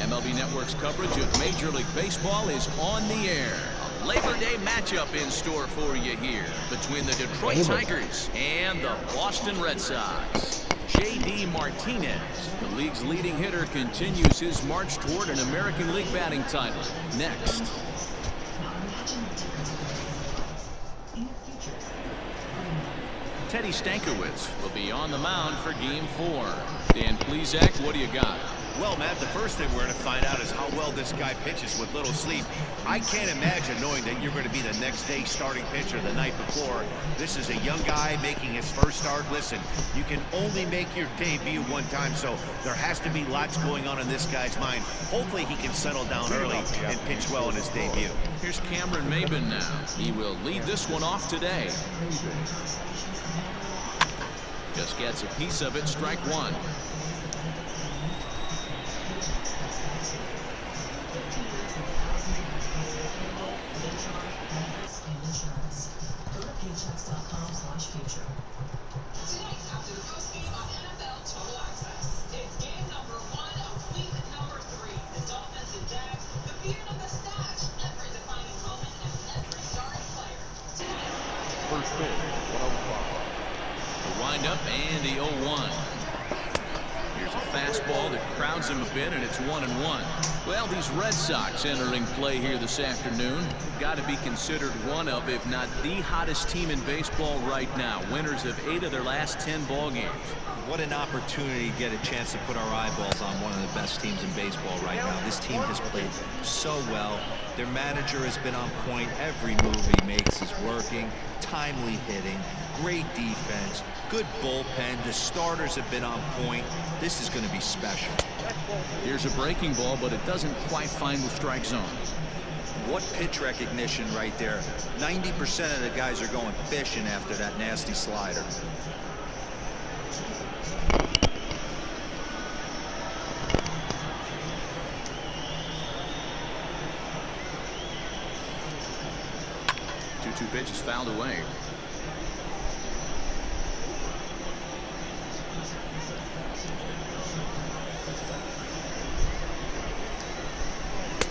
MLB Network's coverage of Major League Baseball is on the air. A Labor Day matchup in store for you here between the Detroit Tigers and the Boston Red Sox. J.D. Martinez, the league's leading hitter, continues his march toward an American League batting title. Next. Teddy Stankiewicz will be on the mound for Game 4. Dan Plesac, what do you got? Well, Matt, the first thing we're going to find out is how well this guy pitches with little sleep. I can't imagine knowing that you're going to be the next day starting pitcher the night before. This is a young guy making his first start. Listen, you can only make your debut one time, so there has to be lots going on in this guy's mind. Hopefully he can settle down early and pitch well in his debut. Here's Cameron Maybin now. He will lead this one off today. Just gets a piece of it, strike one. First pitch, 105. The windup and the 0-1. Here's a fastball that crowds him a bit, and it's 1-1. Well, these Red Sox entering play here this afternoon got to be considered one of, if not the hottest team in baseball right now. Winners of 8 of their last 10 ball games. What an opportunity to get a chance to put our eyeballs on one of the best teams in baseball right now. This team has played so well. Their manager has been on point. Every move he makes is working. Timely hitting, great defense, good bullpen. The starters have been on point. This is going to be special. Here's a breaking ball, but it doesn't quite find the strike zone. What pitch recognition right there. 90% of the guys are going fishing after that nasty slider. Two pitches fouled away.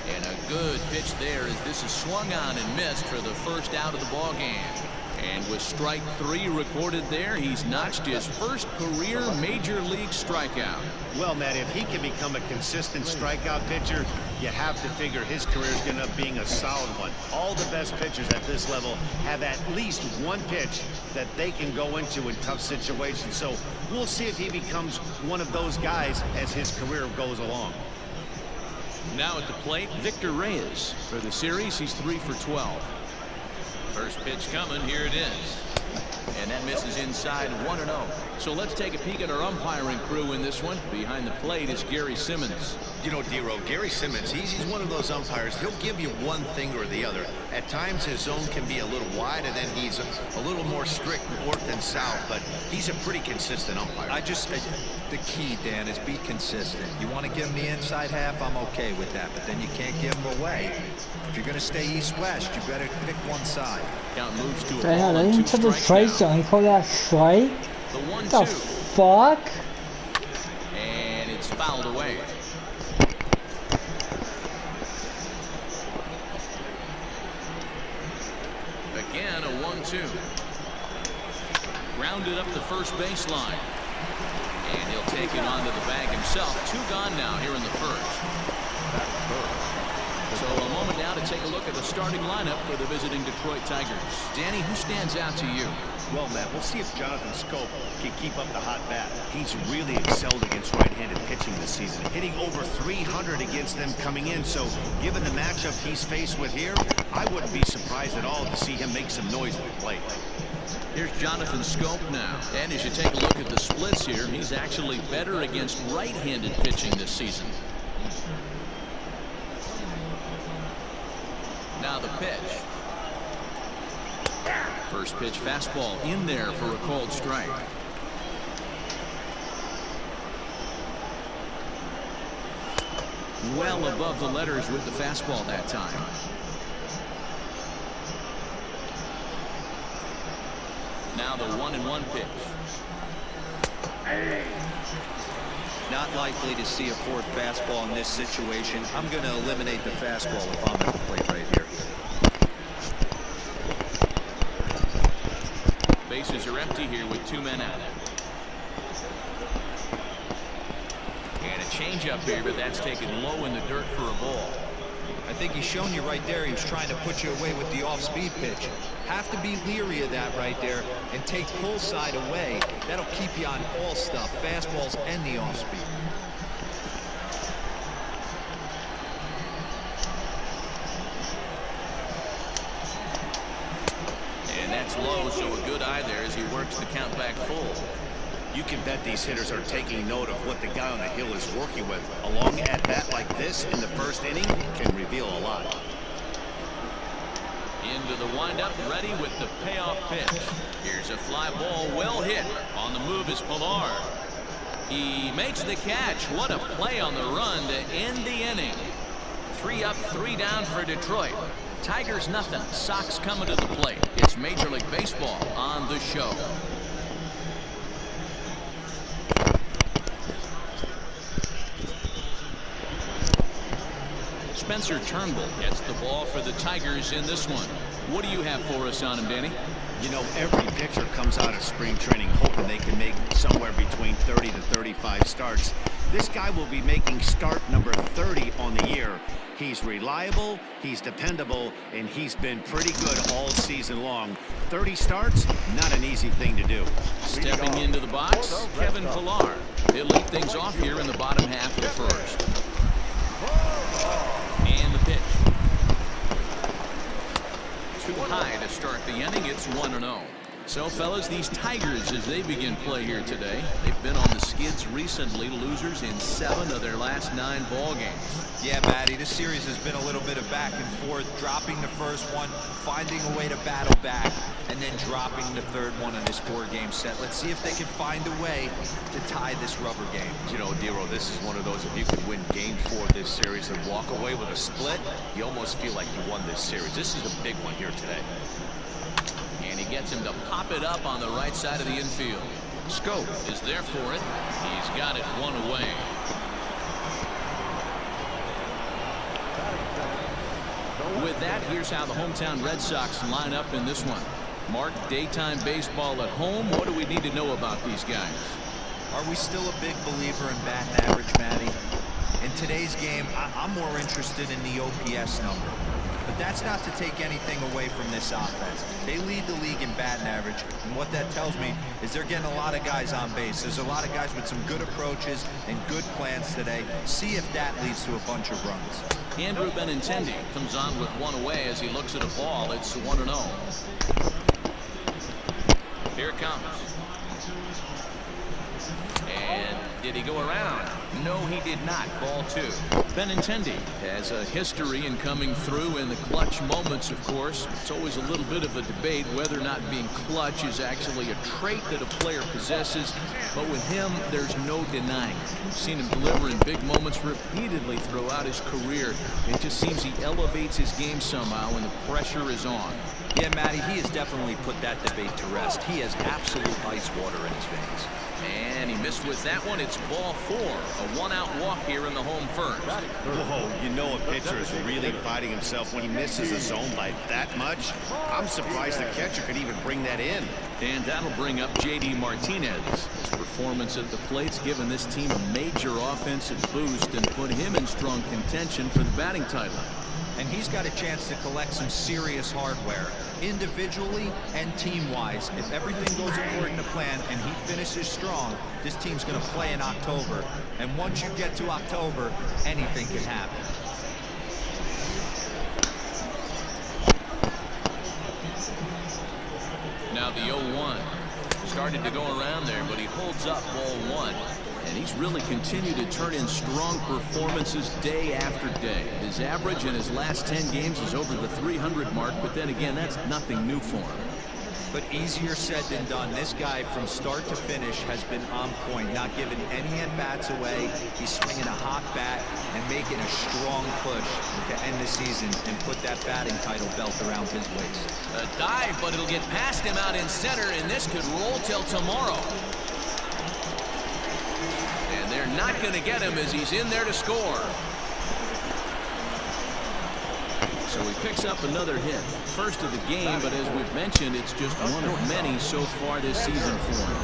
And a good pitch there as this is swung on and missed for the first out of the ball game. And with strike 3 recorded there, he's notched his first career major league strikeout. Well, Matt, if he can become a consistent strikeout pitcher, you have to figure his career is going to end up being a solid one. All the best pitchers at this level have at least one pitch that they can go into in tough situations. So we'll see if he becomes one of those guys as his career goes along. Now at the plate, Victor Reyes. For the series, he's 3 for 12. First pitch coming, here it is. And that misses inside, 1-0. So let's take a peek at our umpiring crew in this one. Behind the plate is Gary Simmons. You know, D-Row, Gary Simmons, he's one of those umpires. He'll give you one thing or the other. At times his zone can be a little wide, and then he's a little more strict north and south, but he's a pretty consistent umpire. The key, Dan, is be consistent. You want to give him the inside half, I'm okay with that, but then you can't give him away. If you're going to stay east-west, you better pick one side. Count moves to a 等一下， ball 人 and 家 2 这个 strikes 甩 now. 奖以后要甩 The ，the 1-2. fuck？ And it's fouled away. Again, a 1-2. Rounded up the first baseline. And he'll take it onto the bag himself. 2 gone now here in the first. So a moment now to take a look at the starting lineup for the visiting Detroit Tigers. Danny, who stands out to you? Well, Matt, we'll see if Jonathan Scope can keep up the hot bat. He's really excelled against right-handed pitching this season, hitting over 300 against them coming in. So given the matchup he's faced with here, I wouldn't be surprised at all to see him make some noise at the plate. Here's Jonathan Scope now. And as you take a look at the splits here, he's actually better against right-handed pitching this season. Now the pitch. First pitch fastball in there for a called strike. Well above the letters with the fastball that time. Now the 1-1 pitch. Not likely to see a fourth fastball in this situation. I'm going to eliminate the fastball if I'm at the plate right here. Bases are empty here with 2 men out. And a changeup here, but that's taken low in the dirt for a ball. I think he's shown you right there. He was trying to put you away with the off-speed pitch. Have to be leery of that right there and take pull side away. That'll keep you on all stuff, fastballs and the off-speed. And that's low, so a good eye there as he works the count back full. You can bet these hitters are taking note of what the guy on the hill is working with. A long at-bat like this in the first inning can reveal a lot. Into the windup, ready with the payoff pitch. Here's a fly ball, well hit. On the move is Pilar. He makes the catch. What a play on the run to end the inning. 3 up, 3 down for Detroit. Tigers nothing. Sox coming to the plate. It's Major League Baseball on the show. Spencer Turnbull gets the ball for the Tigers in this one. What do you have for us on him, Danny? You know, every pitcher comes out of spring training hoping they can make somewhere between 30 to 35 starts. This guy will be making start number 30 on the year. He's reliable, he's dependable, and he's been pretty good all season long. 30 starts, not an easy thing to do. Stepping into the box, Kevin Pilar. He'll lead things off here in the bottom half of the first. And the pitch. Too high to start the inning. It's 1-0. So, fellas, these Tigers, as they begin play here today, they've been on the skids recently, losers in 7 of their last 9 ball games. Yeah, Matty, this series has been a little bit of back and forth, dropping the first one, finding a way to battle back, and then dropping the third one in this 4-game set. Let's see if they can find a way to tie this rubber game. You know, Dero, this is one of those, if you can win game 4 of this series and walk away with a split, you almost feel like you won this series. This is a big one here today. And he gets him to pop it up on the right side of the infield. Scope is there for it. He's got it 1 away. With that, here's how the hometown Red Sox line up in this one. Mark, daytime baseball at home. What do we need to know about these guys? Are we still a big believer in batting average, Matty? In today's game, I'm more interested in the OPS number. But that's not to take anything away from this offense. They lead the league in batting average, and what that tells me is they're getting a lot of guys on base. There's a lot of guys with some good approaches and good plans today. See if that leads to a bunch of runs. Andrew Benintendi comes on with 1 away as he looks at a ball. It's 1-0. Here it comes. And did he go around? No, he did not. Ball 2. Benintendi has a history in coming through in the clutch moments, of course. It's always a little bit of a debate whether or not being clutch is actually a trait that a player possesses. But with him, there's no denying it. We've seen him deliver in big moments repeatedly throughout his career. It just seems he elevates his game somehow when the pressure is on. Yeah, Matty, he has definitely put that debate to rest. He has absolute ice water in his veins. And he missed with that one. It's ball 4. A 1-out walk here in the home first. Whoa, you know a pitcher is really fighting himself when he misses a zone by that much. I'm surprised the catcher could even bring that in. And that'll bring up J.D. Martinez. His performance at the plate's given this team a major offensive boost and put him in strong contention for the batting title. And he's got a chance to collect some serious hardware, individually and team-wise. If everything goes according to plan and he finishes strong, this team's going to play in October. And once you get to October, anything can happen. Now the 0-1. Started to go around there, but he holds up ball 1. And he's really continued to turn in strong performances day after day. His average in his last 10 games is over the 300 mark, but then again, that's nothing new for him. But easier said than done. This guy from start to finish has been on point, not giving any at-bats away. He's swinging a hot bat and making a strong push to end the season and put that batting title belt around his waist. A dive, but it'll get past him out in center, and this could roll till tomorrow. And they're not going to get him as he's in there to score. So he picks up another hit. First of the game, but as we've mentioned, it's just one of many so far this season for him.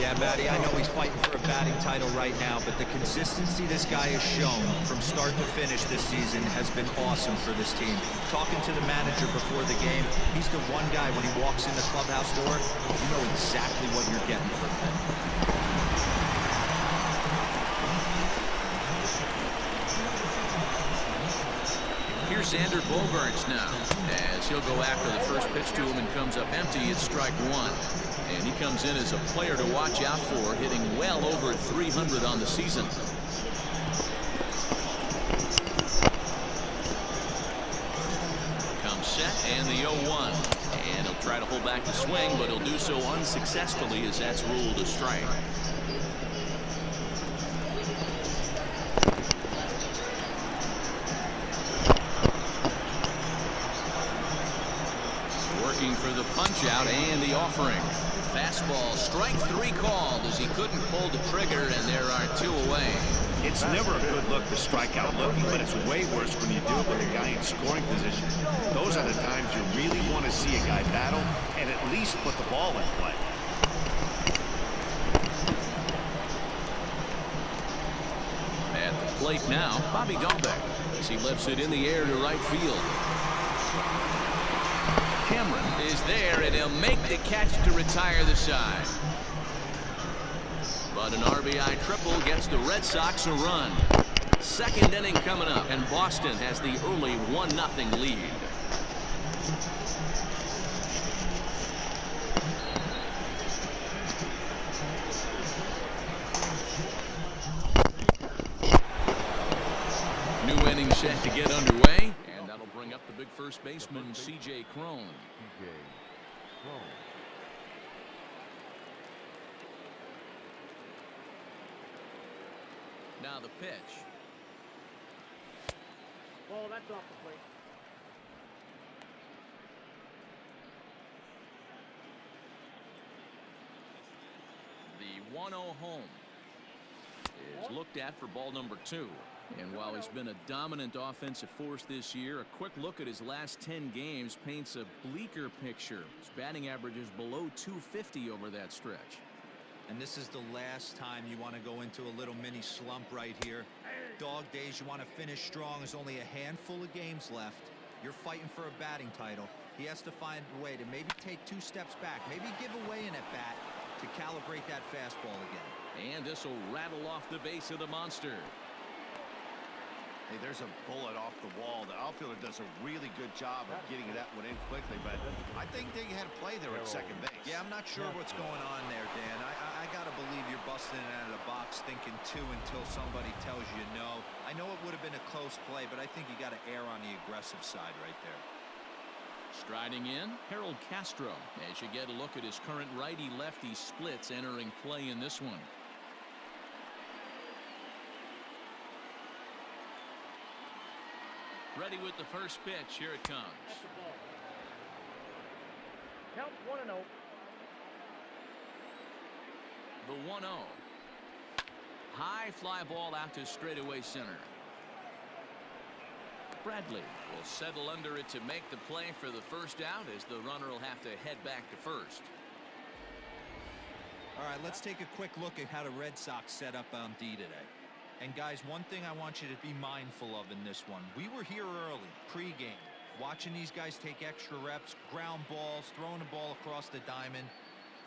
Yeah, Matty, I know he's fighting for a batting title right now, but the consistency this guy has shown from start to finish this season has been awesome for this team. Talking to the manager before the game, he's the one guy when he walks in the clubhouse door, you know exactly what you're getting from him. Here's Xander Bogaerts now, as he'll go after the first pitch to him and comes up empty. It's strike one. And he comes in as a player to watch out for, hitting well over 300 on the season. Comes set, and the 0-1. And he'll try to hold back the swing, but he'll do so unsuccessfully as that's ruled a strike. For the punch out and the offering. Fastball, strike three called as he couldn't pull the trigger, and there are two away. It's never a good look to strike out looking, but it's way worse when you do it with a guy in scoring position. Those are the times you really want to see a guy battle and at least put the ball in play. At the plate now, Bobby Dahlbeck as he lifts it in the air to right field. Cameron is there, and he'll make the catch to retire the side. But an RBI triple gets the Red Sox a run. Second inning coming up, and Boston has the early 1-0 lead. New inning set to get underway. Bring up the big first baseman, C.J. Cron. Now the pitch. Ball, that's off the plate. The 1-0 home is looked at for ball number 2. And while he's been a dominant offensive force this year, a quick look at his last 10 games paints a bleaker picture. His batting average is below 250 over that stretch. And this is the last time you want to go into a little mini slump right here. Dog days, you want to finish strong. There's only a handful of games left. You're fighting for a batting title. He has to find a way to maybe take 2 steps back, maybe give away an at-bat to calibrate that fastball again. And this will rattle off the base of the monster. Hey, there's a bullet off the wall. The outfielder does a really good job of getting that one in quickly, but I think they had a play there at second base. Yeah, I'm not sure what's going on there, Dan. I got to believe you're busting it out of the box thinking 2 until somebody tells you no. I know it would have been a close play, but I think you got to err on the aggressive side right there. Striding in, Harold Castro, as you get a look at his current righty-lefty splits entering play in this one. Ready with the first pitch. Here it comes. That's the ball. Count 1-0. The 1-0. High fly ball out to straightaway center. Bradley will settle under it to make the play for the first out, as the runner will have to head back to first. All right, let's take a quick look at how the Red Sox set up on D today. And guys, one thing I want you to be mindful of in this one. We were here early, pre-game, watching these guys take extra reps, ground balls, throwing the ball across the diamond,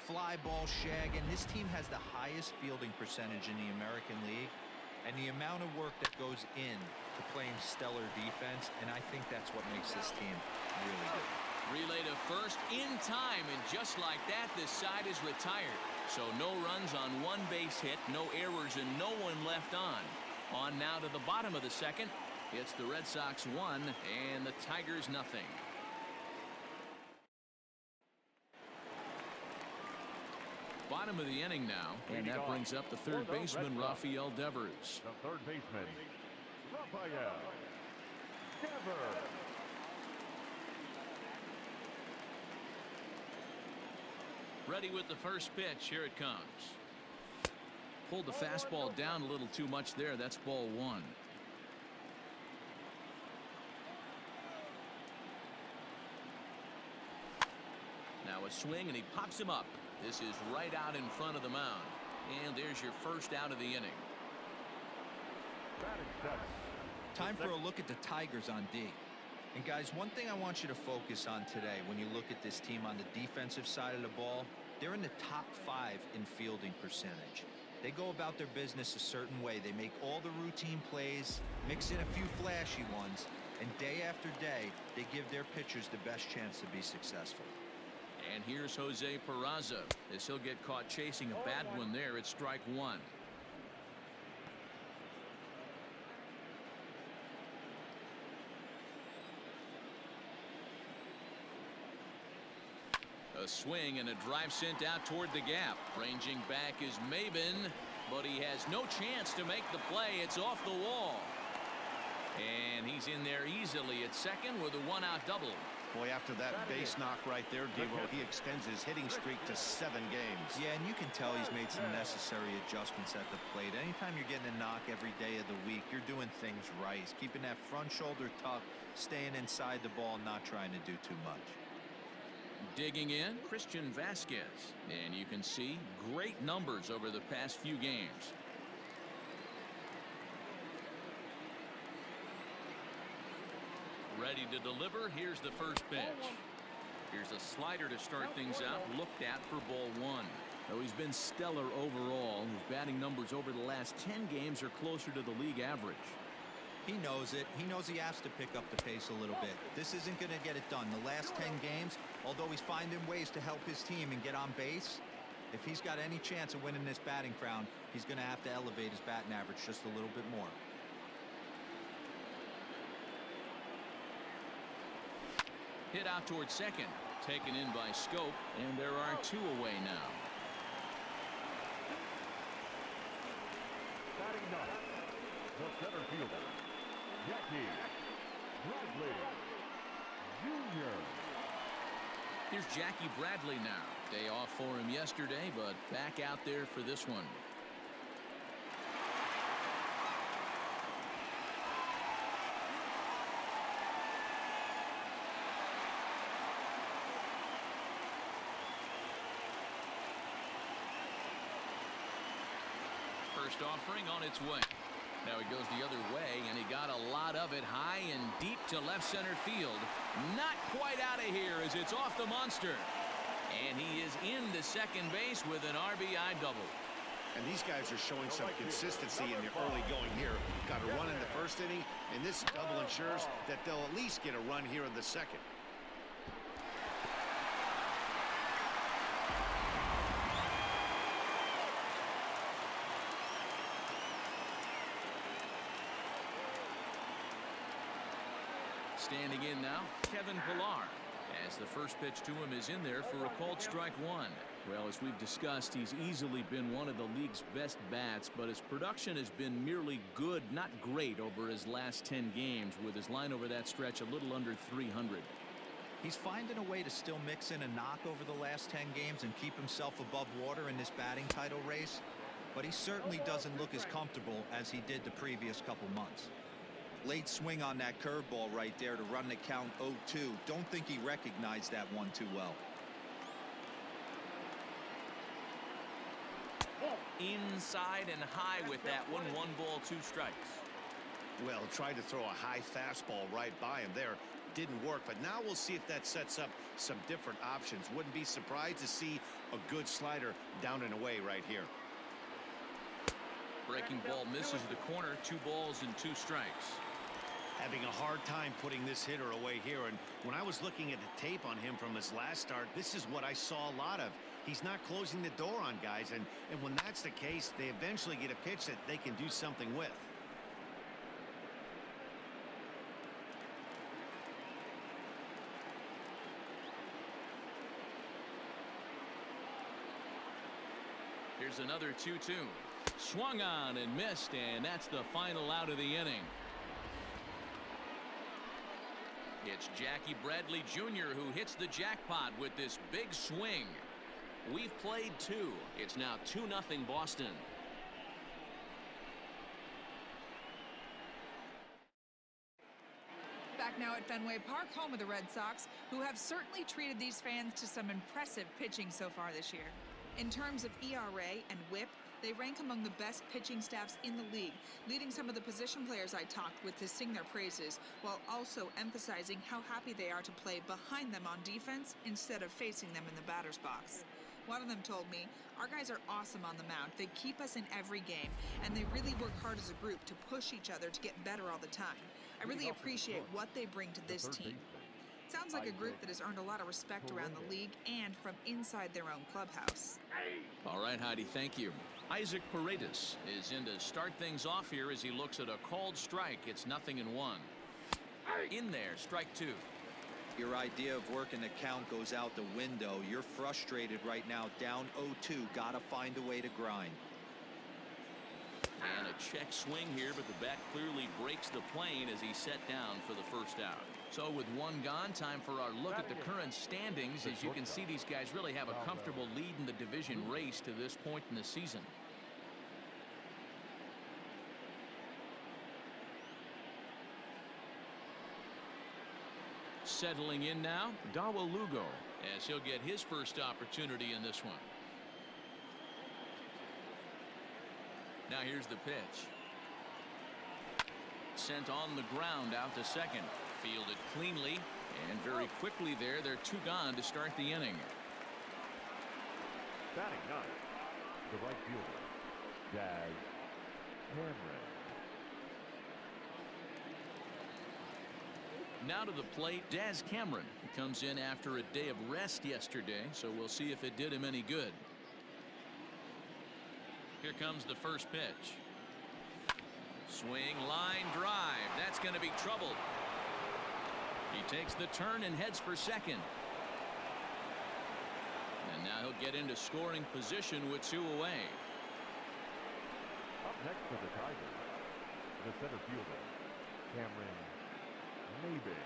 fly ball, shag, and this team has the highest fielding percentage in the American League, and the amount of work that goes in to playing stellar defense, and I think that's what makes this team really good. Relay to first in time, and just like that, this side is retired. So no runs on one base hit, no errors, and no one left on. On now to the bottom of the second. It's the Red Sox 1 and the Tigers nothing. Bottom of the inning now, and that brings up the third baseman, Rafael Devers. The third baseman, Rafael Devers. Ready with the first pitch. Here it comes. Pulled the fastball down a little too much there. That's ball one. Now a swing, and he pops him up. This is right out in front of the mound. And there's your first out of the inning. Time for a look at the Tigers on D. And guys, one thing I want you to focus on today when you look at this team on the defensive side of the ball, they're in the top 5 in fielding percentage. They go about their business a certain way. They make all the routine plays, mix in a few flashy ones, and day after day, they give their pitchers the best chance to be successful. And here's Jose Peraza, as he'll get caught chasing a bad one there at strike one. A swing and a drive sent out toward the gap. Ranging back is Maben, but he has no chance to make the play. It's off the wall. And he's in there easily at second with a one-out double. Boy, after that base knock right there, Devo, he extends his hitting streak to 7 games. Yeah, and you can tell he's made some necessary adjustments at the plate. Anytime you're getting a knock every day of the week, you're doing things right. He's keeping that front shoulder tucked, staying inside the ball, not trying to do too much. Digging in, Christian Vasquez. And you can see great numbers over the past few games. Ready to deliver. Here's the first pitch. Here's a slider to start things out. Looked at for ball one. Though he's been stellar overall, his batting numbers over the last 10 games are closer to the league average. He knows it. He knows he has to pick up the pace a little bit. This isn't going to get it done. The last 10 games, although he's finding ways to help his team and get on base, if he's got any chance of winning this batting crown, he's going to have to elevate his batting average just a little bit more. Hit out towards second. Taken in by Scope, and there are 2 away now. Batting ninth, the center fielder, Jackie Bradley Jr. Here's Jackie Bradley now. Day off for him yesterday, but back out there for this one. First offering on its way. Now he goes the other way, and he got a lot of it high and deep to left center field. Not quite out of here as it's off the monster. And he is into second base with an RBI double. And these guys are showing some consistency in the early going here. Got a run in the first inning, and this double ensures that they'll at least get a run here in the second. Standing in now, Kevin Pillar, as the first pitch to him is in there for a called strike one. Well, as we've discussed, he's easily been one of the league's best bats, but his production has been merely good, not great, over his last 10 games, with his line over that stretch a little under 300. He's finding a way to still mix in a knock over the last 10 games and keep himself above water in this batting title race, but he certainly doesn't look as comfortable as he did the previous couple months. Late swing on that curveball right there to run the count 0-2. Don't think he recognized that one too well. Inside and high with that one. 1 ball, 2 strikes. Well, tried to throw a high fastball right by him there. Didn't work, but now we'll see if that sets up some different options. Wouldn't be surprised to see a good slider down and away right here. Breaking ball misses the corner. 2 balls and 2 strikes. Having a hard time putting this hitter away here, and when I was looking at the tape on him from his last start, this is what I saw a lot of. He's not closing the door on guys, and when that's the case, they eventually get a pitch that they can do something with. Here's another 2-2. Swung on and missed, and that's the final out of the inning. It's Jackie Bradley Jr. who hits the jackpot with this big swing. We've played 2. It's now 2-0 Boston. Back now at Fenway Park, home of the Red Sox, who have certainly treated these fans to some impressive pitching so far this year. In terms of ERA and WHIP, they rank among the best pitching staffs in the league, leading some of the position players I talked with to sing their praises, while also emphasizing how happy they are to play behind them on defense instead of facing them in the batter's box. One of them told me, "Our guys are awesome on the mound. They keep us in every game, and they really work hard as a group to push each other to get better all the time. I really appreciate what they bring to this team." Sounds like a group that has earned a lot of respect around the league and from inside their own clubhouse. All right, Heidi, thank you. Isaac Paredes is in to start things off here as he looks at a called strike. It's 0-1. In there, strike 2. Your idea of working the count goes out the window. You're frustrated right now, down 0-2. Gotta find a way to grind. And a check swing here, but the bat clearly breaks the plane as he's set down for the first out. So with one gone, time for our look at the current standings. As you can see, these guys really have a comfortable lead in the division race to this point in the season. Settling in now, Dawa Lugo, as he'll get his first opportunity in this one. Now here's the pitch. Sent on the ground out to second. Fielded cleanly, and very quickly there, they're 2 gone to start the inning. Batting ninth, the right fielder, Daz Cameron. Now to the plate, Daz Cameron. He comes in after a day of rest yesterday, so we'll see if it did him any good. Here comes the first pitch. Swing, line drive. That's going to be trouble. He takes the turn and heads for second. And now he'll get into scoring position with 2 away. Up next for the Tigers, the center fielder, Cameron Maybin.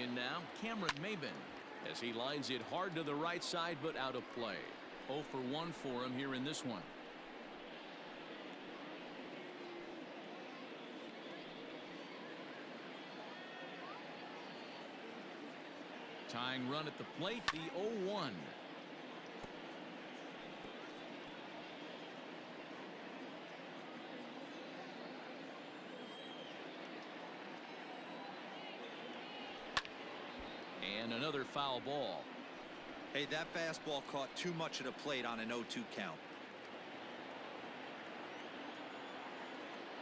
In now, Cameron Maybin, as he lines it hard to the right side, but out of play. 0 for 1 for him here in this one. Tying run at the plate, the 0-1. And another foul ball. Hey, that fastball caught too much of the plate on an 0-2 count.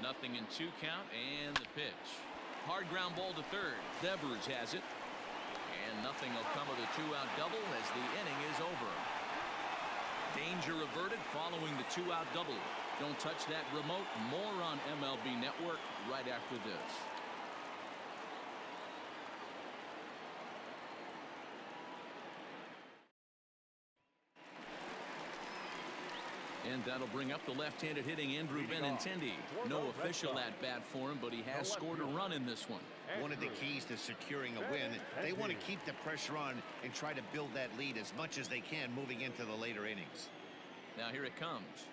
0-2 count, and the pitch. Hard ground ball to third. Devers has it. And nothing will come of the 2-out double as the inning is over. Danger averted following the 2-out double. Don't touch that remote. More on MLB Network right after this. And that'll bring up the left-handed hitting Andrew Benintendi. No official at bat for him, but he has scored a run in this one. One of the keys to securing a win, they want to keep the pressure on and try to build that lead as much as they can moving into the later innings. Now here it comes.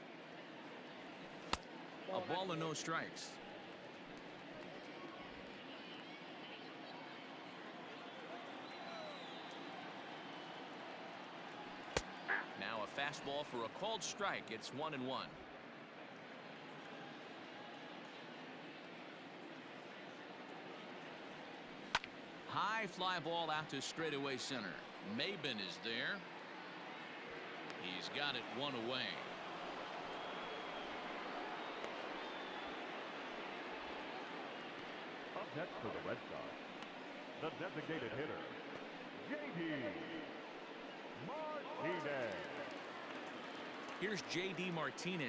A ball and no strikes. Now a fastball for a called strike. It's 1-1. High fly ball out to straightaway center. Maybin is there. He's got it 1 away. Up Up next for the Red Sox, the designated hitter, J.D. Martinez. Here's J.D. Martinez.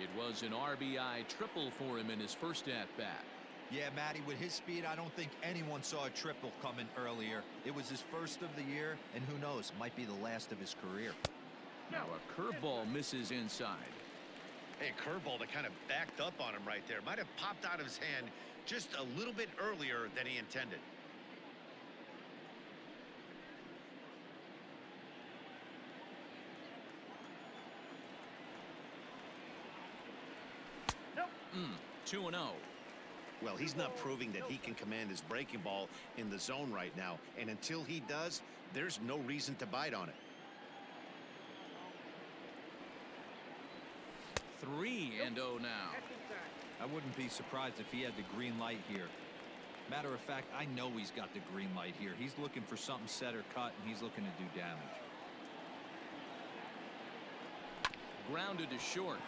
It was an RBI triple for him in his first at-bat. Yeah, Matty, with his speed, I don't think anyone saw a triple coming earlier. It was his first of the year, and who knows, might be the last of his career. Now a curveball misses inside. Hey, a curveball that kind of backed up on him right there. Might have popped out of his hand just a little bit earlier than he intended. Nope. 2-0. Well, he's not proving that he can command his breaking ball in the zone right now. And until he does, there's no reason to bite on it. 3-0 now. That's inside. I wouldn't be surprised if he had the green light here. Matter of fact, I know he's got the green light here. He's looking for something set or cut, and he's looking to do damage. Grounded to short.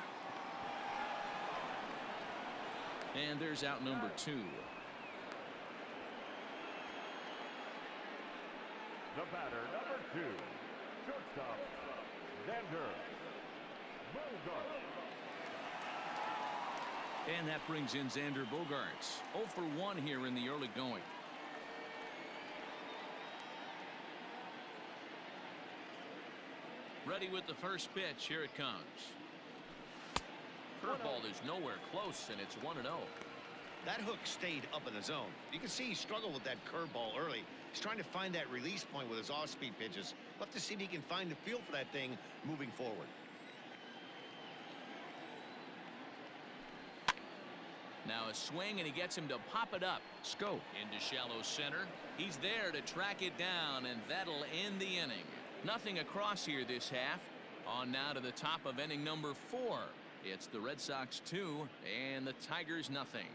And there's out number 2. The batter, number 2, shortstop, Xander Bogaerts. And that brings in Xander Bogaerts. 0 for 1 here in the early going. Ready with the first pitch. Here it comes. Curveball is nowhere close, and it's 1-0. That hook stayed up in the zone. You can see he struggled with that curveball early. He's trying to find that release point with his off-speed pitches. We'll have to see if he can find the feel for that thing moving forward. Now a swing, and he gets him to pop it up. Scope into shallow center. He's there to track it down, and that'll end the inning. Nothing across here this half. On now to the top of inning number 4. It's the Red Sox 2 and the Tigers nothing.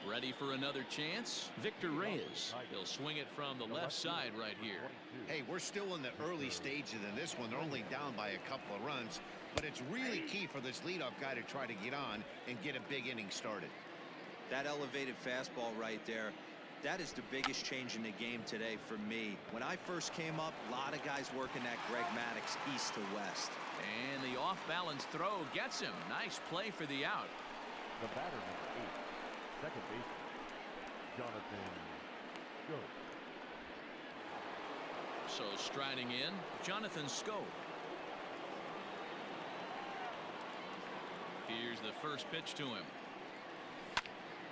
Ready for another chance? Victor Reyes. He'll swing it from the left side right here. Hey, we're still in the early stages in this one. They're only down by a couple of runs, but it's really key for this leadoff guy to try to get on and get a big inning started. That elevated fastball right there, that is the biggest change in the game today for me. When I first came up, a lot of guys working that Greg Maddux east to west. And the off-balance throw gets him. Nice play for the out. The batter, number 8, second baseman, Jonathan Scope. So striding in, Jonathan Scope. Here's the first pitch to him.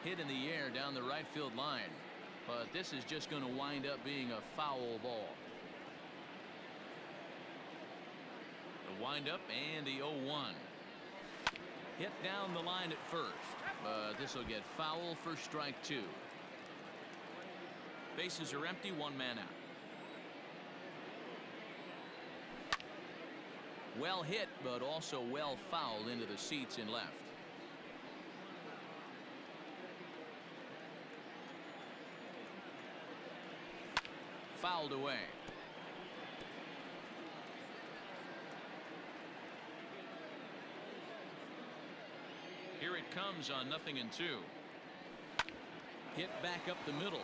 Hit in the air down the right field line. But this is just going to wind up being a foul ball. The windup and the 0-1. Hit down the line at first, but this will get foul for strike 2. Bases are empty, 1 man out. Well hit, but also well fouled into the seats in left. Fouled away. Here it comes on 0-2. Hit back up the middle.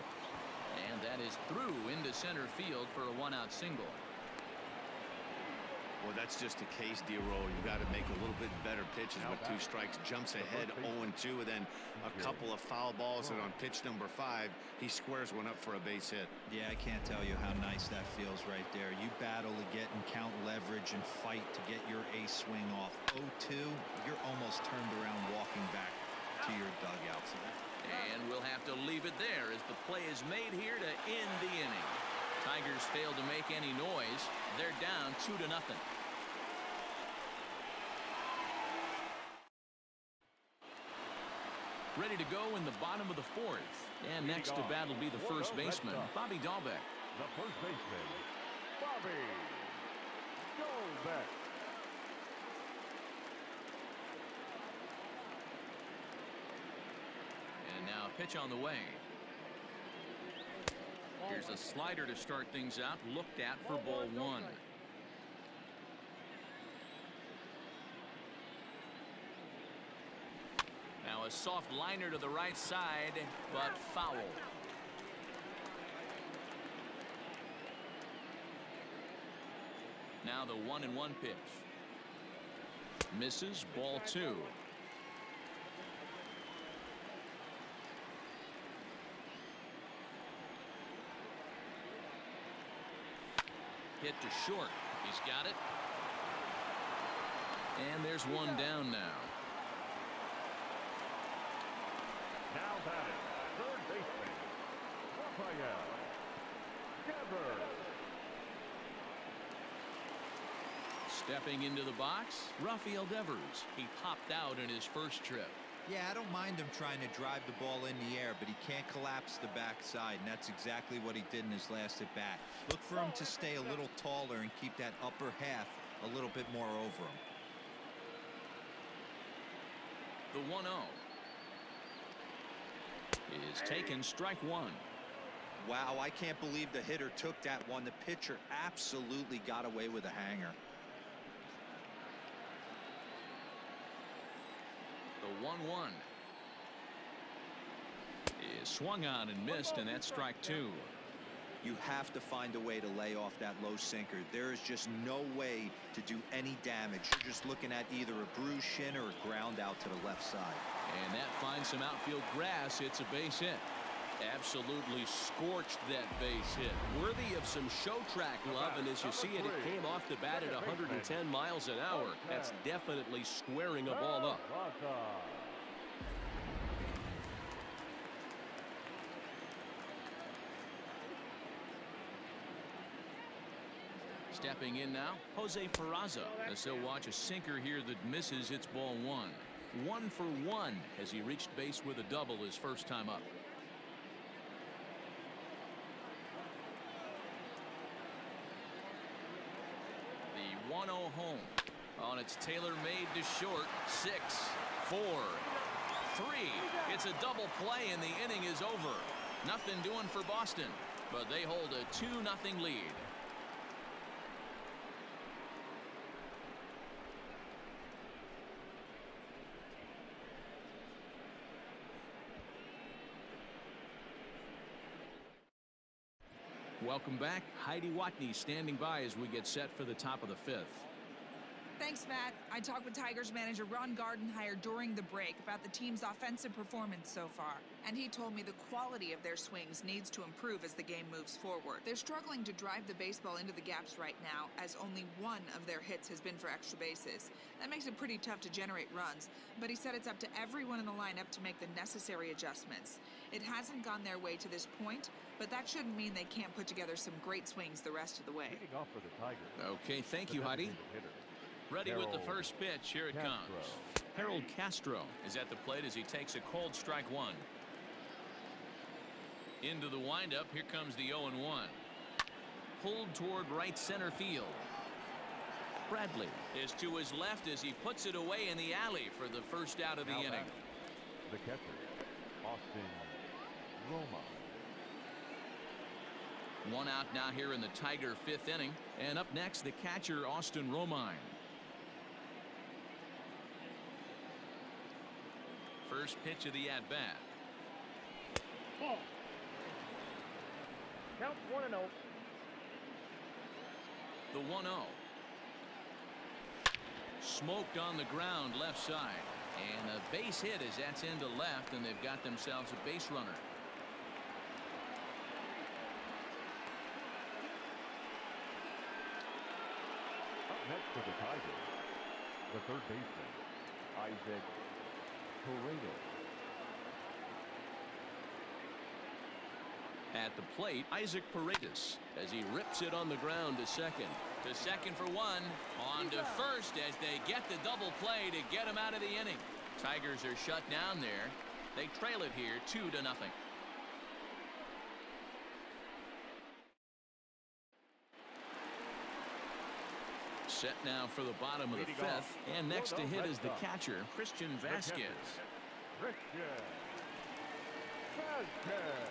And that is through into center field for a 1-out single. Well, that's just a case, D-Roll. You got to make a little bit better pitches with 2 strikes. Jumps ahead 0-2, and then a couple of foul balls, and on pitch number 5, he squares one up for a base hit. Yeah, I can't tell you how nice that feels right there. You battle to get and count leverage and fight to get your ace swing off. 0-2, you're almost turned around walking back to your dugout. So And we'll have to leave it there as the play is made here to end the inning. Tigers failed to make any noise. They're down 2-0. Ready to go in the bottom of the 4th. And next to bat will be the first baseman, Bobby Dahlbeck. The first baseman, Bobby Dahlbeck. And now a pitch on the way. Here's a slider to start things out, looked at for ball 1. Now a soft liner to the right side, but foul. Now the 1-1 pitch. Misses, ball 2. Hit to short. He's got it. And there's one down now. Now batting, third baseman, Rafael Devers. Stepping into the box, Rafael Devers. He popped out in his first trip. Yeah, I don't mind him trying to drive the ball in the air, but he can't collapse the backside, and that's exactly what he did in his last at bat. Look for him to stay a little taller and keep that upper half a little bit more over him. The 1-0 is taken, strike 1. Wow, I can't believe the hitter took that one. The pitcher absolutely got away with a hanger. The 1-1 is swung on and missed, and that's strike 2. You have to find a way to lay off that low sinker. There is just no way to do any damage. You're just looking at either a bruised shin or a ground out to the left side. And that finds some outfield grass. It's a base hit. Absolutely scorched that base hit. Worthy of some show track love, and as you see it, it came off the bat at 110 miles an hour. That's definitely squaring a ball up. Stepping in now, Jose Peraza, as he'll watch a sinker here that misses. It's ball 1. 1 for 1 as he reached base with a double his first time up. The 1-0 home on its tailor-made to short. 6, 4, 3. It's a double play and the inning is over. Nothing doing for Boston, but they hold a 2-0 lead. Welcome back. Heidi Watney standing by as we get set for the top of the 5th. Thanks, Matt. I talked with Tigers manager Ron Gardenhire during the break about the team's offensive performance so far, and he told me the quality of their swings needs to improve as the game moves forward. They're struggling to drive the baseball into the gaps right now, as only one of their hits has been for extra bases. That makes it pretty tough to generate runs, but he said it's up to everyone in the lineup to make the necessary adjustments. It hasn't gone their way to this point, but that shouldn't mean they can't put together some great swings the rest of the way. Leading off for the Tigers. Okay, thank you, Heidi. Ready with the first pitch. Here it comes. Harold Castro is at the plate as he takes a cold strike 1. Into the windup. Here comes the 0-1. Pulled toward right center field. Bradley is to his left as he puts it away in the alley for the first out of the inning. The catcher, Austin Roma. 1 out now here in the Tiger 5th inning. And up next, the catcher, Austin Romine. First pitch of the at-bat. Ball. Count 1-0. The 1-0. Smoked on the ground left side. And a base hit as that's into left, and they've got themselves a base runner. Up next for the Tigers, the third baseman, Isaac Paredes. At the plate, Isaac Paredes as he rips it on the ground to second. To second for 1. On to first as they get the double play to get him out of the inning. Tigers are shut down there. They trail it here 2-0. Set now for the bottom of the 5th, and next to hit is the catcher, Christian Vasquez. Christian Vasquez.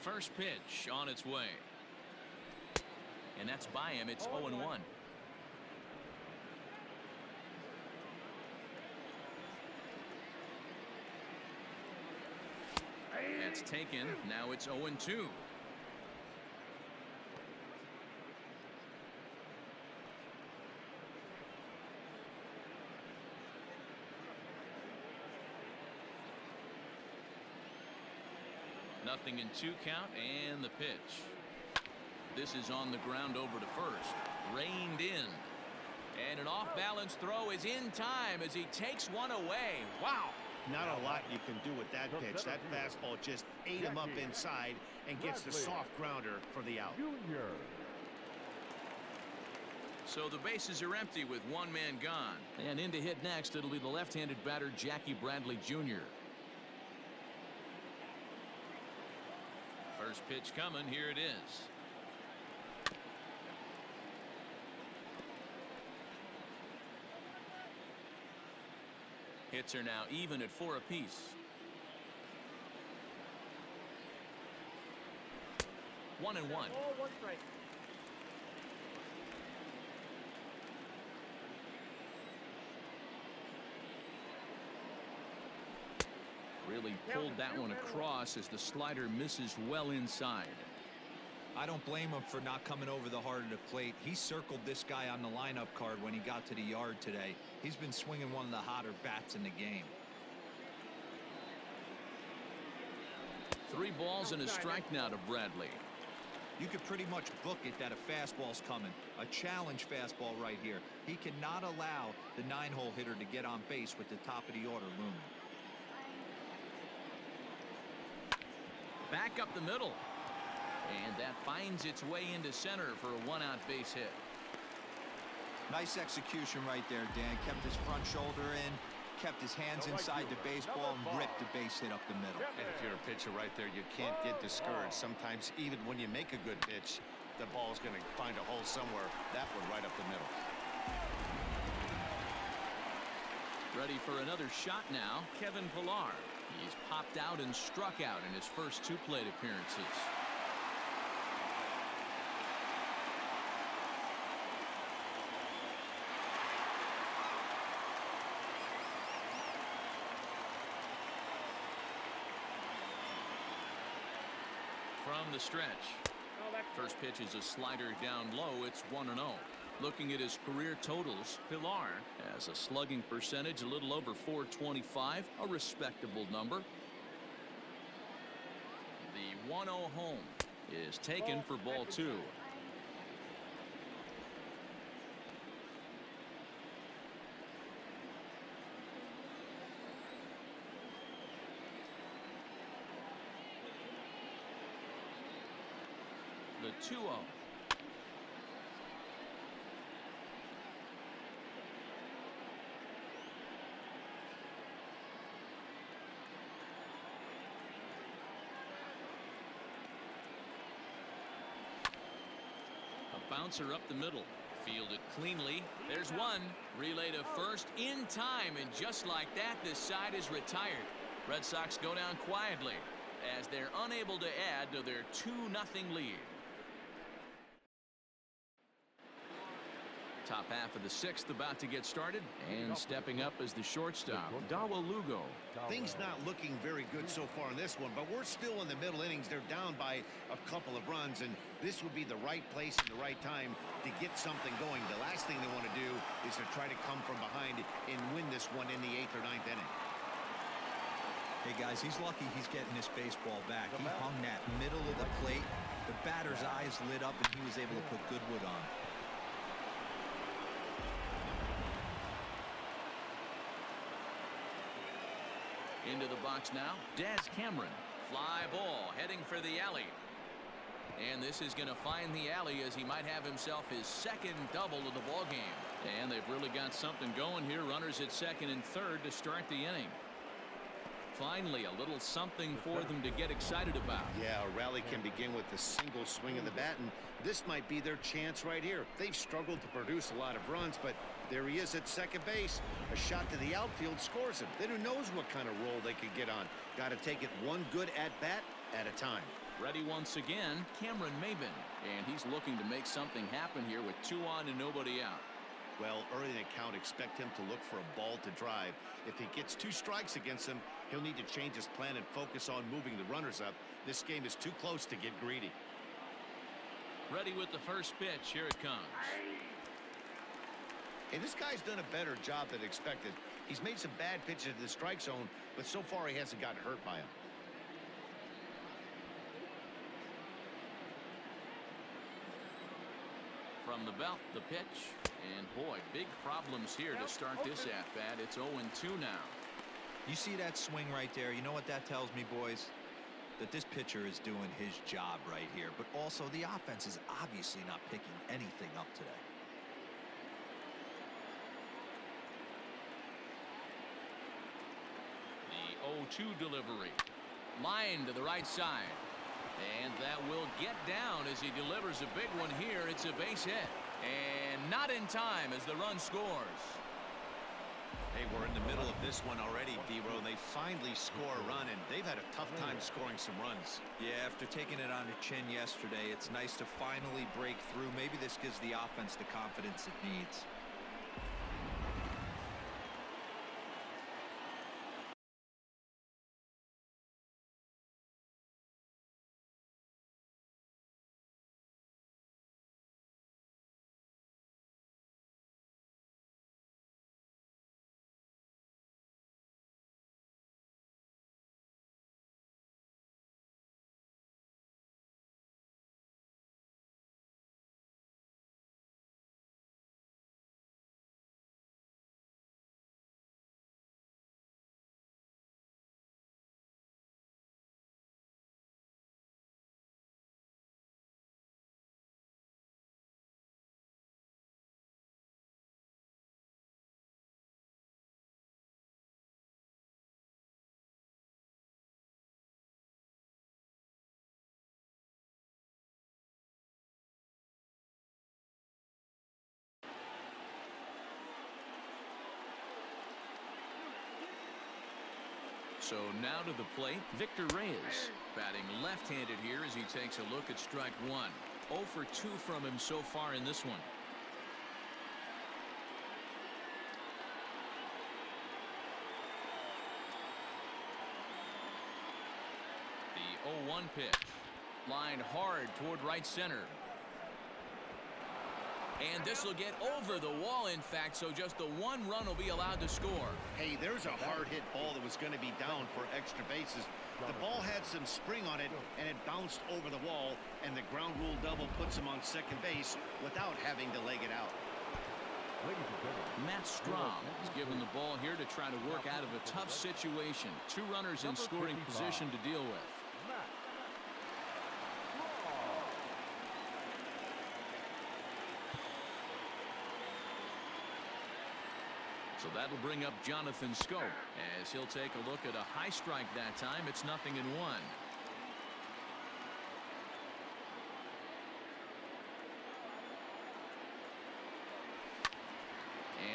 First pitch on its way. And that's by him. It's 0-1. That's taken. Now it's 0-2. Nothing in 2 count, and the pitch. This is on the ground over to first. Reined in. And an off-balance throw is in time as he takes one away. Wow. Not a lot you can do with that pitch. That fastball just ate him up inside and gets the soft grounder for the out. Junior. So the bases are empty with one man gone. And in to hit next, it'll be the left-handed batter, Jackie Bradley Jr. First pitch coming. Here it is. Hits are now even at 4 apiece. 1-1. Ball, 1 strike. Really pulled that one across as the slider misses well inside. I don't blame him for not coming over the heart of the plate. He circled this guy on the lineup card when he got to the yard today. He's been swinging one of the hotter bats in the game. 3 balls and a strike now to Bradley. You could pretty much book it that a fastball's coming. A challenge fastball right here. He cannot allow the 9-hole hitter to get on base with the top of the order looming. Back up the middle. And that finds its way into center for a 1-out base hit. Nice execution right there, Dan. Kept his front shoulder in, kept his hands inside the baseball, and ripped the base hit up the middle. And if you're a pitcher right there, you can't get discouraged. Sometimes even when you make a good pitch, the ball's going to find a hole somewhere. That one right up the middle. Ready for another shot now, Kevin Pillar. He's popped out and struck out in his first 2 plate appearances. From the stretch. First pitch is a slider down low. It's 1-0. Looking at his career totals, Pillar has a slugging percentage a little over .425, a respectable number. The 1-0 home is taken for ball 2. The 2-0. A bouncer up the middle. Fielded cleanly. There's one. Relay to first in time, and just like that, this side is retired. Red Sox go down quietly as they're unable to add to their 2-0 lead. Top half of the 6th about to get started, and stepping up as the shortstop, Dawa Lugo. Things not looking very good so far in this one, but we're still in the middle innings. They're down by a couple of runs, and this would be the right place and the right time to get something going. The last thing they want to do is to try to come from behind and win this one in the 8th or 9th inning. Hey, guys, he's lucky he's getting this baseball back. He hung that middle of the plate. The batter's eyes lit up, and he was able to put good wood on. Into the box now, Des Cameron. Fly ball heading for the alley. And this is going to find the alley as he might have himself his 2nd double of the ball game. And they've really got something going here. Runners at 2nd and 3rd to start the inning. Finally, a little something for them to get excited about. Yeah, a rally can begin with a single swing of the bat, and this might be their chance right here. They've struggled to produce a lot of runs, but there he is at 2nd base. A shot to the outfield scores him. Then who knows what kind of roll they could get on. Got to take it one good at-bat at a time. Ready once again, Cameron Maben. And he's looking to make something happen here with 2 on and nobody out. Well, early in the count, expect him to look for a ball to drive. If he gets 2 strikes against him, he'll need to change his plan and focus on moving the runners up. This game is too close to get greedy. Ready with the first pitch. Here it comes. Hey, this guy's done a better job than expected. He's made some bad pitches in the strike zone, but so far he hasn't gotten hurt by him. From the belt, the pitch. And boy, big problems here to start this at-bat. It's 0-2 now. You see that swing right there? You know what that tells me, boys? That this pitcher is doing his job right here. But also, the offense is obviously not picking anything up today. The 0-2 delivery. Line to the right side. And that will get down as he delivers a big one here. It's a base hit. And not in time as the run scores. Hey, we're in the middle of this one already, D-Row. They finally score a run, and they've had a tough time scoring some runs. Yeah, after taking it on the chin yesterday, it's nice to finally break through. Maybe this gives the offense the confidence it needs. So now to the plate, Victor Reyes. Batting left-handed here as he takes a look at strike 1. 0 for 2 from him so far in this one. The 0-1 pitch. Lined hard toward right center. And this will get over the wall, in fact, so just the 1 run will be allowed to score. Hey, there's a hard-hit ball that was going to be down for extra bases. The ball had some spring on it, and it bounced over the wall, and the ground rule double puts him on second base without having to leg it out. Matt Strahm is given the ball here to try to work out of a tough situation. 2 runners in scoring position to deal with. So that'll bring up Jonathan Scope as he'll take a look at a high strike that time. It's 0-1.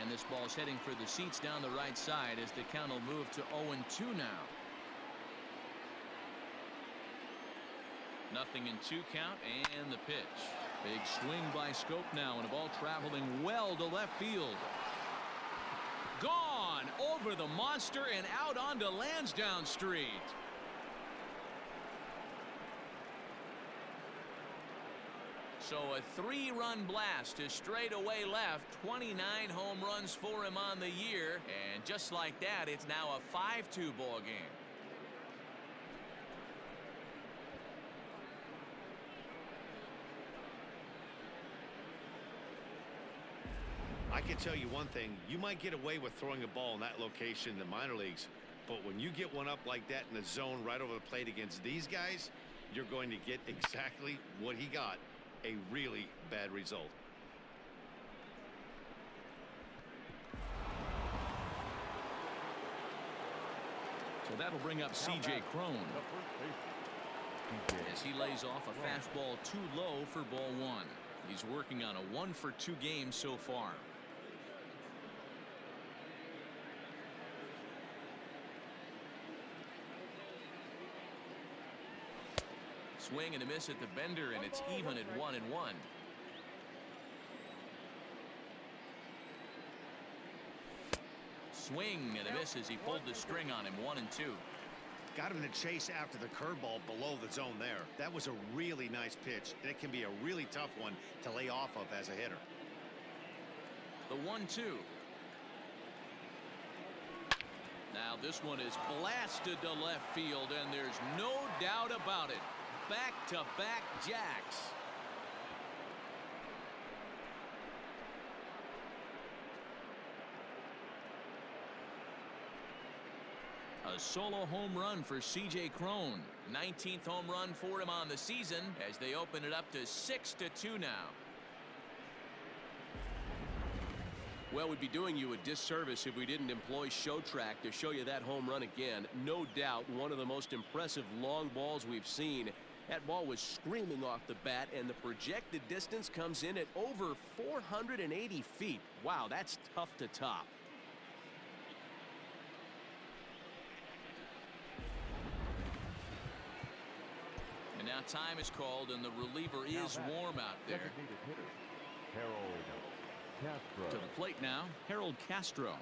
And this ball's heading for the seats down the right side as the count will move to 0-2 now. 0-2 count and the pitch. Big swing by Scope now, and a ball traveling well to left field. Gone over the monster and out onto Lansdowne Street. So a 3-run blast to straightaway left. 29 home runs for him on the year. And just like that, it's now a 5-2 ball game. I can tell you one thing. You might get away with throwing a ball in that location in the minor leagues, but when you get one up like that in the zone right over the plate against these guys, you're going to get exactly what he got, a really bad result. So that'll bring up C.J. Cron as he lays off a fastball too low for ball 1. He's working on a 1 for 2 game so far. Swing and a miss at the bender, and it's even at 1-1. Swing and a miss as he pulled the string on him. 1-2. Got him to chase after the curveball below the zone there. That was a really nice pitch, and it can be a really tough one to lay off of as a hitter. The 1-2. Now this one is blasted to left field, and there's no doubt about it. Back-to-back jacks. A solo home run for C.J. Cron. 19th home run for him on the season as they open it up to 6-2 now. Well, we'd be doing you a disservice if we didn't employ Show Track to show you that home run again. No doubt one of the most impressive long balls we've seen. That ball was screaming off the bat, and the projected distance comes in at over 480 feet. Wow, that's tough to top. And now time is called, and the reliever is warm out there. Designated hitter, Harold Castro. To the plate now, Harold Castro.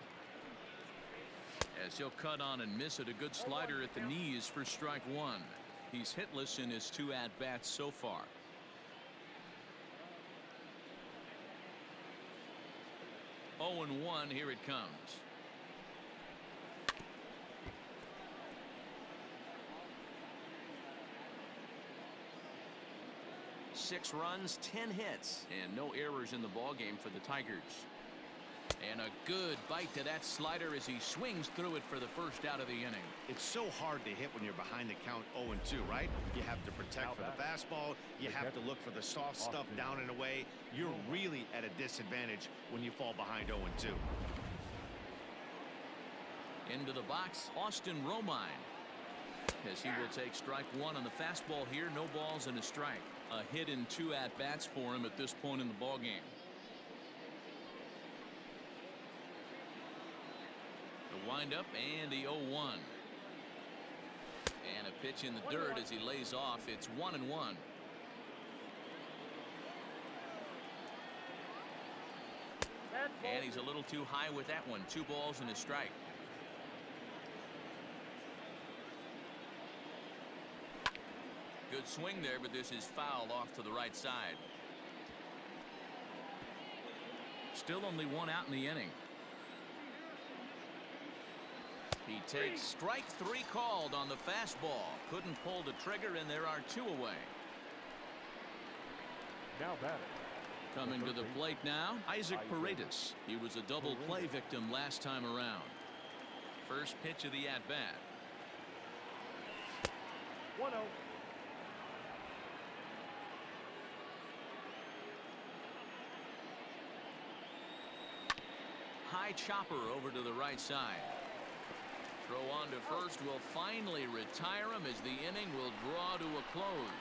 As he'll cut on and miss at a good slider at the knees for strike one. He's hitless in his 2 at-bats so far. Oh and 1, here it comes. Six runs, 10 hits, and no errors in the ballgame for the Tigers. And a good bite to that slider as he swings through it for the first out of the inning. It's so hard to hit when you're behind the count 0-2, right? You have to protect for the fastball. You have to look for the soft stuff down and away. You're really at a disadvantage when you fall behind 0-2. Into the box, Austin Romine. As he will take strike one on the fastball here. No balls and a strike. A hit in 2 at-bats for him at this point in the ballgame. The windup and the 0-1. And a pitch in the dirt as he lays off. It's 1-1. And he's a little too high with that one. 2 balls and a strike. Good swing there, but this is foul off to the right side. Still only 1 out in the inning. He takes strike 3 called on the fastball. Couldn't pull the trigger, and there are 2 away. Now batting. Coming to the plate now, Isaac Paredes. He was a double play victim last time around. First pitch of the at-bat. 1-0. High chopper over to the right side. Throw on to first will finally retire him as the inning will draw to a close.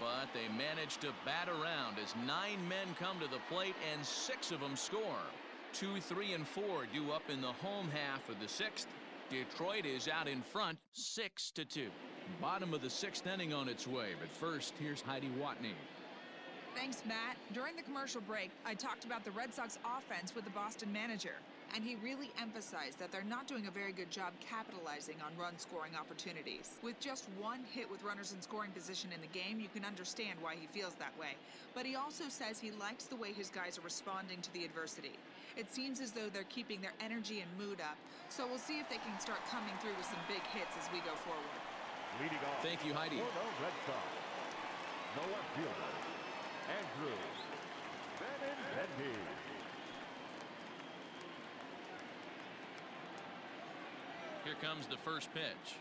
But they manage to bat around as 9 men come to the plate and 6 of them score. 2, 3, and 4 due up in the home half of the 6th. Detroit is out in front 6-2. Bottom of the 6th inning on its way, but first here's Heidi Watney. Thanks, Matt. During the commercial break, I talked about the Red Sox offense with the Boston manager, and he really emphasized that they're not doing a very good job capitalizing on run-scoring opportunities. With just 1 hit with runners in scoring position in the game, you can understand why he feels that way. But he also says he likes the way his guys are responding to the adversity. It seems as though they're keeping their energy and mood up, so we'll see if they can start coming through with some big hits as we go forward. Leading off. Thank you, Heidi. For the Red Sox, the left fielder, Andrew Benintendi. Here comes the first pitch.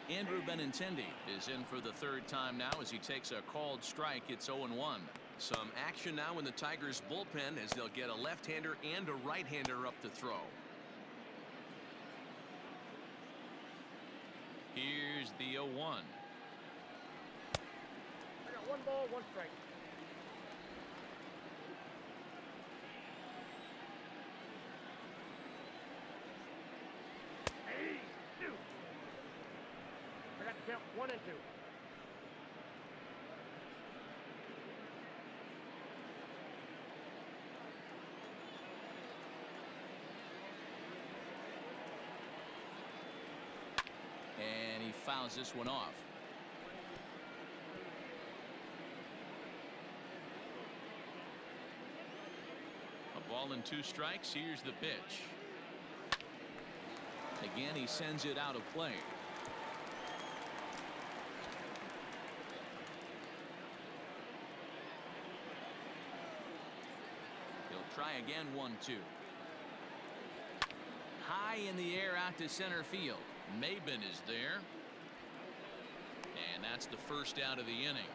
Andrew Benintendi is in for the 3rd time now as he takes a called strike. It's 0-1. Some action now in the Tigers bullpen as they'll get a left-hander and a right-hander up to throw. Here's the 0-1. I got 1 ball, 1 strike. Hey, shoot. I got to count 1 and 2. fouls this one off. A ball and 2 strikes. Here's the pitch. Again, he sends it out of play. He'll try again, 1-2. High in the air out to center field. Maben is there. And that's the first out of the inning.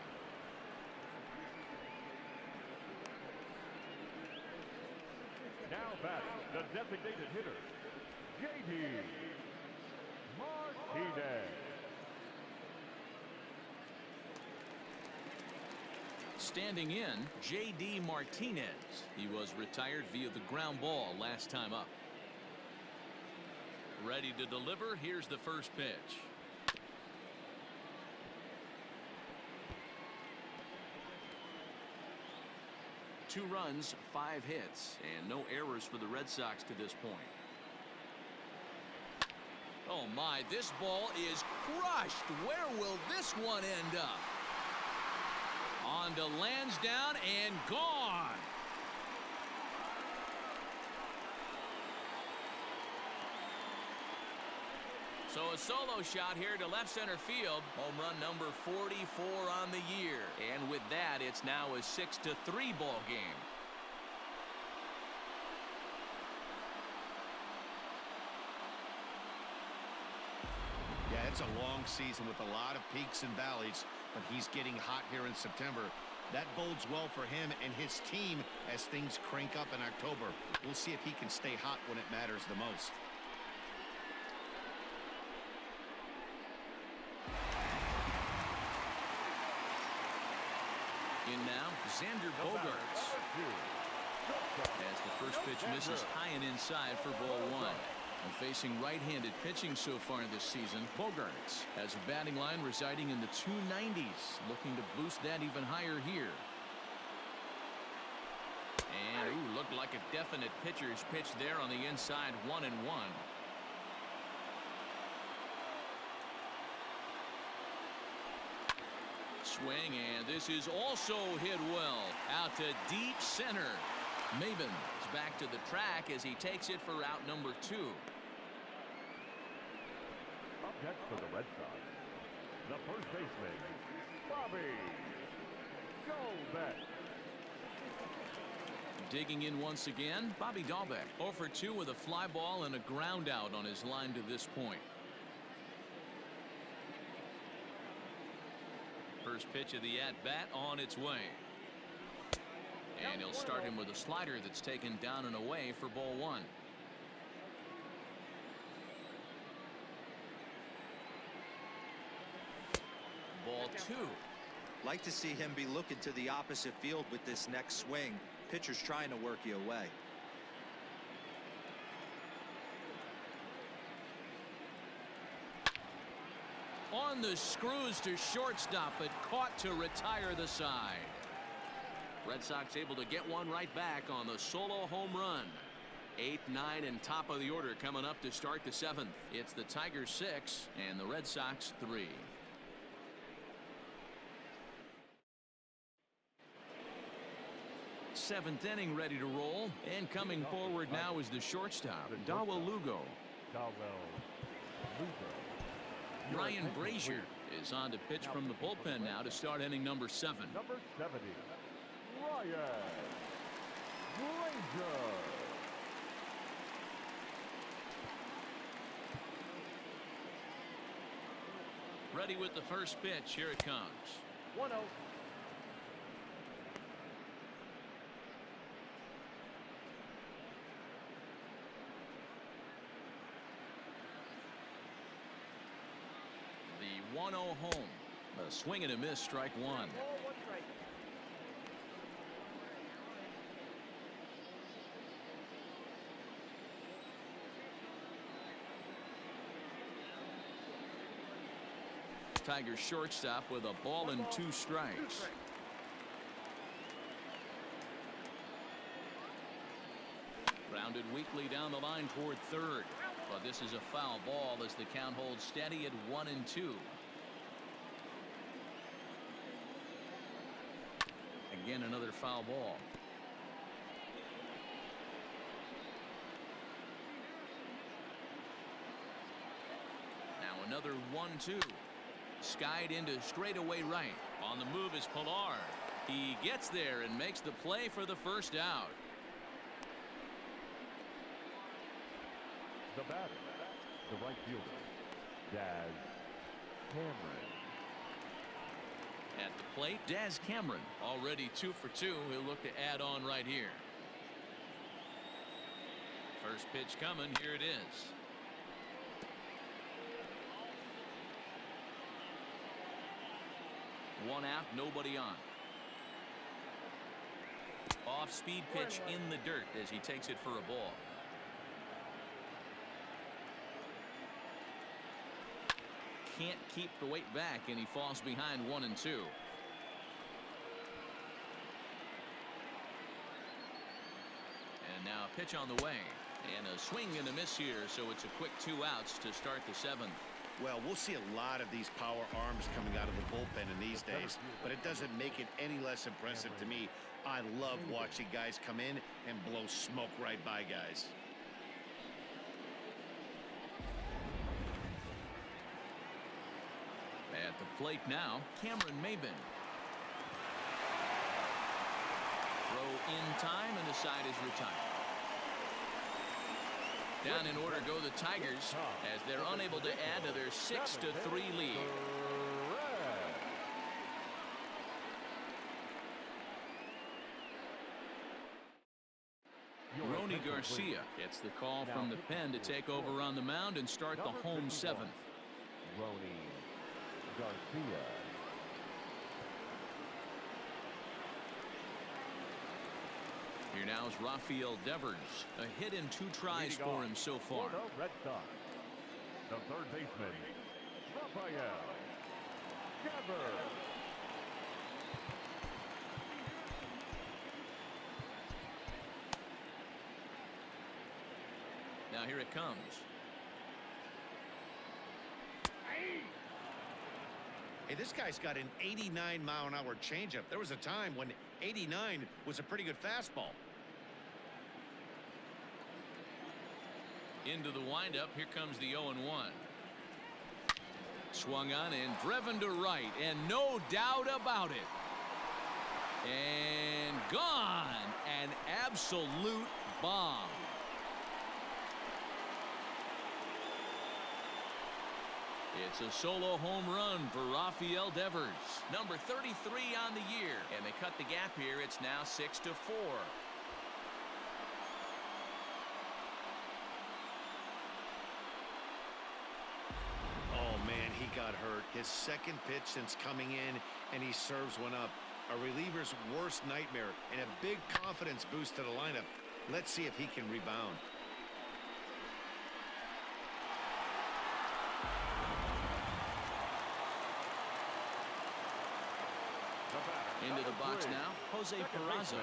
Now batting, the designated hitter, J.D. Martinez. Standing in, J.D. Martinez. He was retired via the ground ball last time up. Ready to deliver. Here's the first pitch. Two runs, 5 hits, and no errors for the Red Sox to this point. Oh my, this ball is crushed. Where will this one end up? On to Lansdowne and gone. So a solo shot here to left center field. Home run number 44 on the year. And with that, it's now a 6-3 ball game. Yeah, it's a long season with a lot of peaks and valleys, but he's getting hot here in September. That bodes well for him and his team as things crank up in October. We'll see if he can stay hot when it matters the most. In now, Xander Bogaerts. As the first pitch misses high and inside for ball 1. And facing right-handed pitching so far this season, Bogaerts has a batting line residing in the 290s, looking to boost that even higher here. And ooh, looked like a definite pitcher's pitch there on the inside, 1-1. Swing, and this is also hit well out to deep center. Maben is back to the track as he takes it for out number 2. Up next for the Red Sox, the first baseman, Bobby Dalbec. Digging in once again, Bobby Dalbec 0 for 2 with a fly ball and a ground out on his line to this point. First pitch of the at-bat on its way. And he'll start him with a slider that's taken down and away for ball 1. Ball 2. Like to see him be looking to the opposite field with this next swing. Pitcher's trying to work you away. On the screws to shortstop, but caught to retire the side. Red Sox able to get one right back on the solo home run. 8, 9, and top of the order coming up to start the 7th. It's the Tigers 6 and the Red Sox 3. Seventh inning ready to roll, and coming forward now is the shortstop, Dawel Lugo. Ryan Brazier is on to pitch from the bullpen now to start inning number 7. Number 70, Ryan Brazier. Ready with the first pitch. Here it comes. 1-0. The 1-0 home. A swing and a miss, strike 1. Ball, 1 strike. Tigers shortstop with a ball and 2 strikes. Grounded weakly down the line toward third. But this is a foul ball as the count holds steady at 1-2. Again, another foul ball. Now another 1-2. Skied into straightaway right. On the move is Pilar. He gets there and makes the play for the first out. The batter, the right fielder, Daz Cameron. At the plate, Daz Cameron, already 2 for 2. He'll look to add on right here. First pitch coming. Here it is. One out, nobody on. Off-speed pitch in the dirt as he takes it for a ball. Can't keep the weight back, and he falls behind 1-2. And now a pitch on the way. And a swing and a miss here, so it's a quick 2 outs to start the 7th. Well, we'll see a lot of these power arms coming out of the bullpen in these days, but it doesn't make it any less impressive to me. I love watching guys come in and blow smoke right by guys. At the plate now, Cameron Maben. Throw in time, and the side is retired. Down in order go the Tigers as they're unable to add to their 6-3 lead. Rony Garcia gets the call from the pen to take over on the mound and start the home 7th. Rony Garcia. Here now is Rafael Devers. A hit in 2 tries for him so far. For the Red Sox, the third baseman, Rafael Devers. Now here it comes. Hey, this guy's got an 89-mile-an-hour changeup. There was a time when 89 was a pretty good fastball. Into the windup. Here comes the 0-1. Swung on and driven to right, and no doubt about it. And gone. An absolute bomb. It's a solo home run for Rafael Devers, number 33 on the year, and they cut the gap here. It's now 6-4. Oh, man, he got hurt. His second pitch since coming in, and he serves one up. A reliever's worst nightmare and a big confidence boost to the lineup. Let's see if he can rebound. Into the box now, Jose Peraza.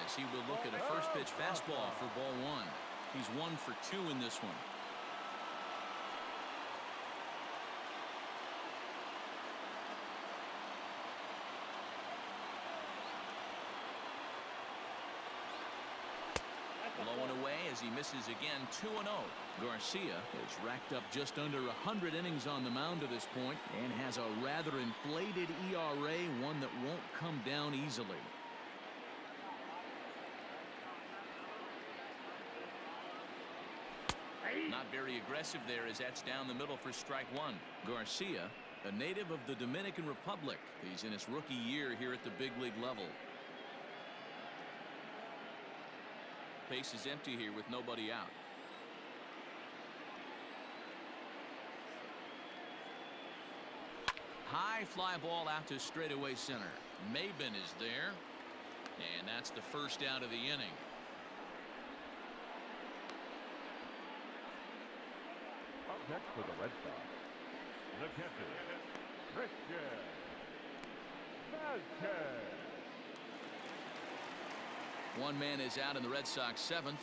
As he will look at a first pitch fastball for ball 1. He's 1 for 2 in this one. Blowing away as he misses again. 2-0. Garcia has racked up just under 100 innings on the mound to this point and has a rather inflated ERA, one that won't come down easily. Not very aggressive there as that's down the middle for strike 1. Garcia, a native of the Dominican Republic. He's in his rookie year here at the big league level. Base is empty here with nobody out. High fly ball out to straightaway center. Maben is there, and that's the first out of the inning. Up next for the Red Sox, the catcher, Christian Vazquez. One man is out in the Red Sox 7th.